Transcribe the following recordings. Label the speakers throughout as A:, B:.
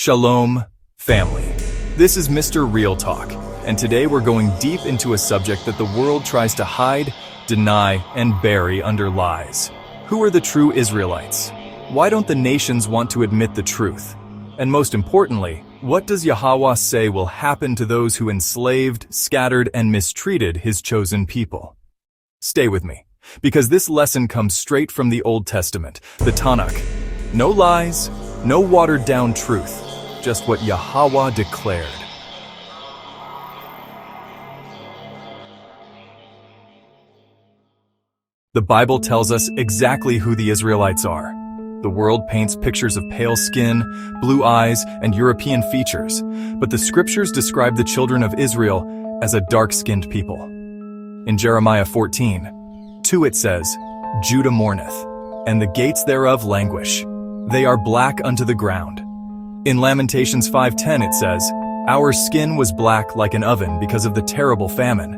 A: Shalom, family. This is Mr. Real Talk, and today we're going deep into a subject that the world tries to hide, deny, and bury under lies. Who are the true Israelites? Why don't the nations want to admit the truth? And most importantly, what does Yahweh say will happen to those who enslaved, scattered, and mistreated his chosen people? Stay with me, because this lesson comes straight from the Old Testament, the Tanakh. No lies, no watered-down truth, just what Yahweh declared. The Bible tells us exactly who the Israelites are. The world paints pictures of pale skin, blue eyes, and European features, but the scriptures describe the children of Israel as a dark-skinned people. In Jeremiah 14:2 it says, "Judah mourneth, and the gates thereof languish. They are black unto the ground." In Lamentations 5:10 it says, "Our skin was black like an oven because of the terrible famine."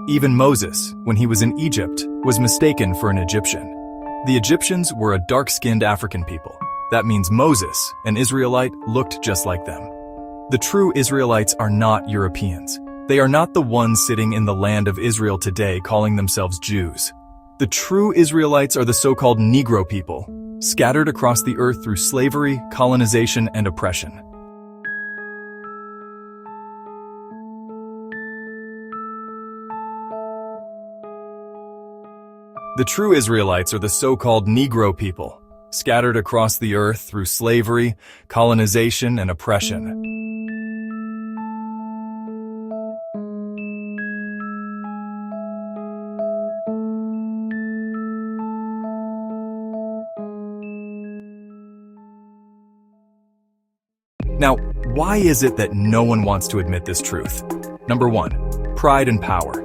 A: Even Moses, when he was in Egypt, was mistaken for an Egyptian. The Egyptians were a dark-skinned African people. That means Moses, an Israelite, looked just like them. The true Israelites are not Europeans. They are not the ones sitting in the land of Israel today calling themselves Jews. The true Israelites are the so-called Negro people, scattered across the earth through slavery, colonization, and oppression. The true Israelites are the so-called Negro people, scattered across the earth through slavery, colonization, and oppression. Now, why is it that no one wants to admit this truth? Number one, pride and power.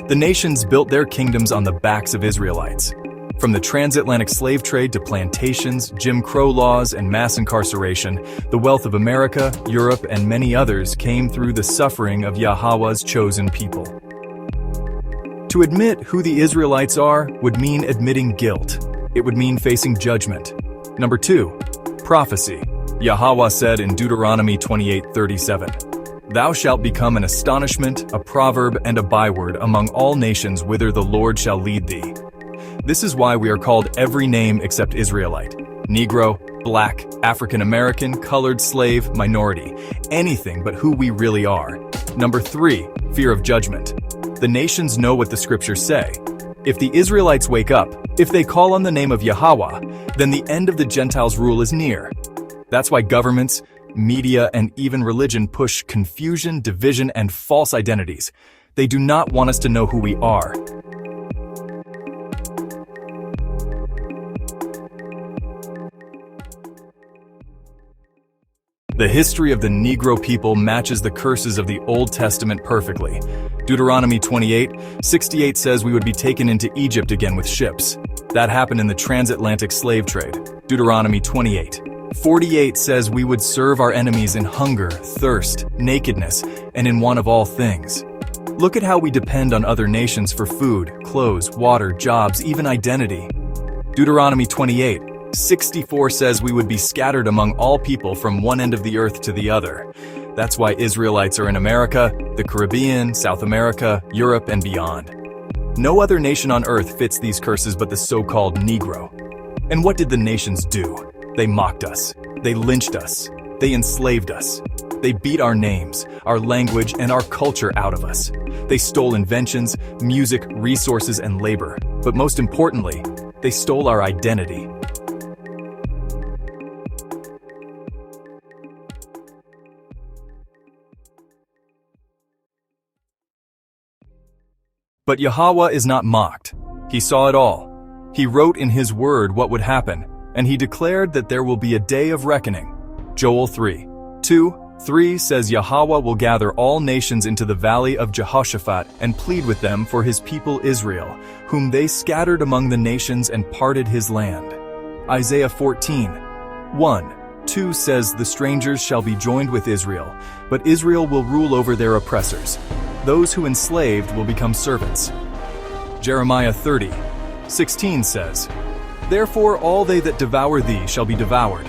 A: The nations built their kingdoms on the backs of Israelites. From the transatlantic slave trade to plantations, Jim Crow laws, and mass incarceration, the wealth of America, Europe, and many others came through the suffering of Yahweh's chosen people. To admit who the Israelites are would mean admitting guilt. It would mean facing judgment. Number two, prophecy. Yahweh said in Deuteronomy 28:37, "Thou shalt become an astonishment, a proverb, and a byword among all nations whither the Lord shall lead thee." This is why we are called every name except Israelite, Negro, Black, African American, colored, slave, minority, anything but who we really are. Number three, fear of judgment. The nations know what the scriptures say. If the Israelites wake up, if they call on the name of Yahweh, then the end of the Gentiles' rule is near. That's why governments, media, and even religion push confusion, division, and false identities. They do not want us to know who we are. The history of the Negro people matches the curses of the Old Testament perfectly. Deuteronomy 28:68 says we would be taken into Egypt again with ships. That happened in the transatlantic slave trade. Deuteronomy 28:48 says we would serve our enemies in hunger, thirst, nakedness, and in want of all things. Look at how we depend on other nations for food, clothes, water, jobs, even identity. Deuteronomy 28:64 says we would be scattered among all people from one end of the earth to the other. That's why Israelites are in America, the Caribbean, South America, Europe, and beyond. No other nation on earth fits these curses but the so-called Negro. And what did the nations do? They mocked us. They lynched us. They enslaved us. They beat our names, our language, and our culture out of us. They stole inventions, music, resources, and labor. But most importantly, they stole our identity. But Yahweh is not mocked. He saw it all. He wrote in his word what would happen, and he declared that there will be a day of reckoning. Joel 3:2-3 says Yahweh will gather all nations into the valley of Jehoshaphat and plead with them for his people Israel, whom they scattered among the nations and parted his land. Isaiah 14:1-2 says the strangers shall be joined with Israel, but Israel will rule over their oppressors. Those who enslaved will become servants. Jeremiah 30:16 says, "Therefore all they that devour thee shall be devoured,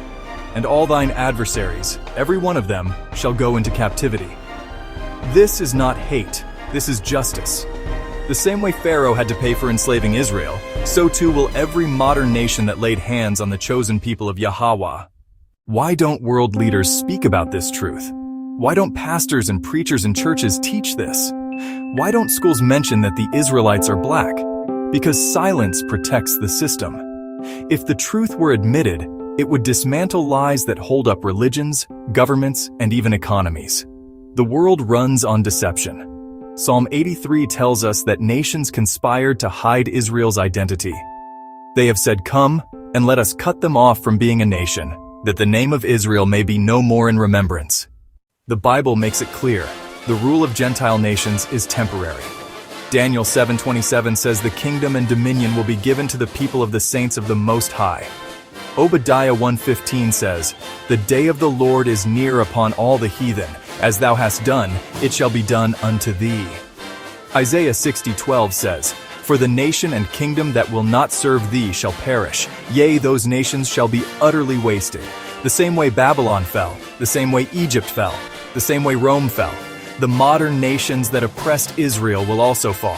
A: and all thine adversaries, every one of them, shall go into captivity. This is not hate, this is justice. The same way Pharaoh had to pay for enslaving Israel, so too will every modern nation that laid hands on the chosen people of Yahweh. Why don't world leaders speak about this truth? Why don't pastors and preachers in churches teach this? Why don't schools mention that the Israelites are black? Because silence protects the system. If the truth were admitted, it would dismantle lies that hold up religions, governments, and even economies. The world runs on deception. Psalm 83 tells us that nations conspired to hide Israel's identity. They have said, "Come, and let us cut them off from being a nation, that the name of Israel may be no more in remembrance." The Bible makes it clear, the rule of Gentile nations is temporary. Daniel 7:27 says the kingdom and dominion will be given to the people of the saints of the Most High. Obadiah 1:15 says, "The day of the Lord is near upon all the heathen. As thou hast done, it shall be done unto thee." Isaiah 60:12 says, "For the nation and kingdom that will not serve thee shall perish. Yea, those nations shall be utterly wasted. The same way Babylon fell, the same way Egypt fell, the same way Rome fell. The modern nations that oppressed Israel will also fall."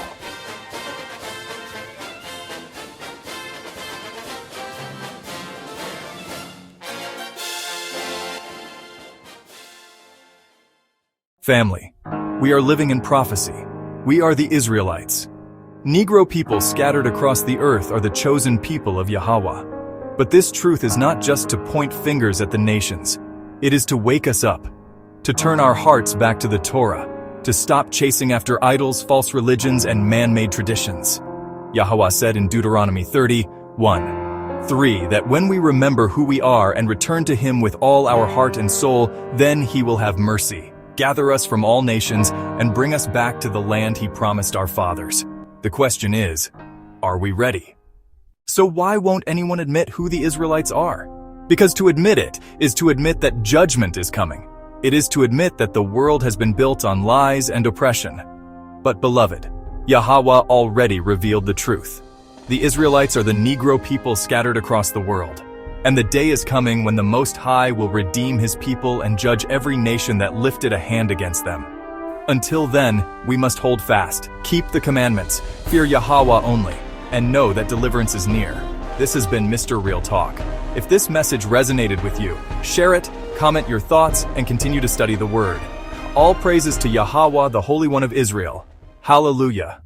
A: Family, we are living in prophecy. We are the Israelites. Negro people scattered across the earth are the chosen people of Yahweh. But this truth is not just to point fingers at the nations. It is to wake us up, to turn our hearts back to the Torah, to stop chasing after idols, false religions, and man-made traditions. Yahweh said in Deuteronomy 30:1-3 that when we remember who we are and return to Him with all our heart and soul, then He will have mercy, gather us from all nations, and bring us back to the land He promised our fathers. The question is, are we ready? So why won't anyone admit who the Israelites are? Because to admit it is to admit that judgment is coming. It is to admit that the world has been built on lies and oppression. But beloved, Yahweh already revealed the truth. The Israelites are the Negro people scattered across the world. And the day is coming when the Most High will redeem His people and judge every nation that lifted a hand against them. Until then, we must hold fast, keep the commandments, fear Yahweh only, and know that deliverance is near. This has been Mr. Real Talk. If this message resonated with you, share it, comment your thoughts, and continue to study the Word. All praises to Yahweh, the Holy One of Israel. Hallelujah.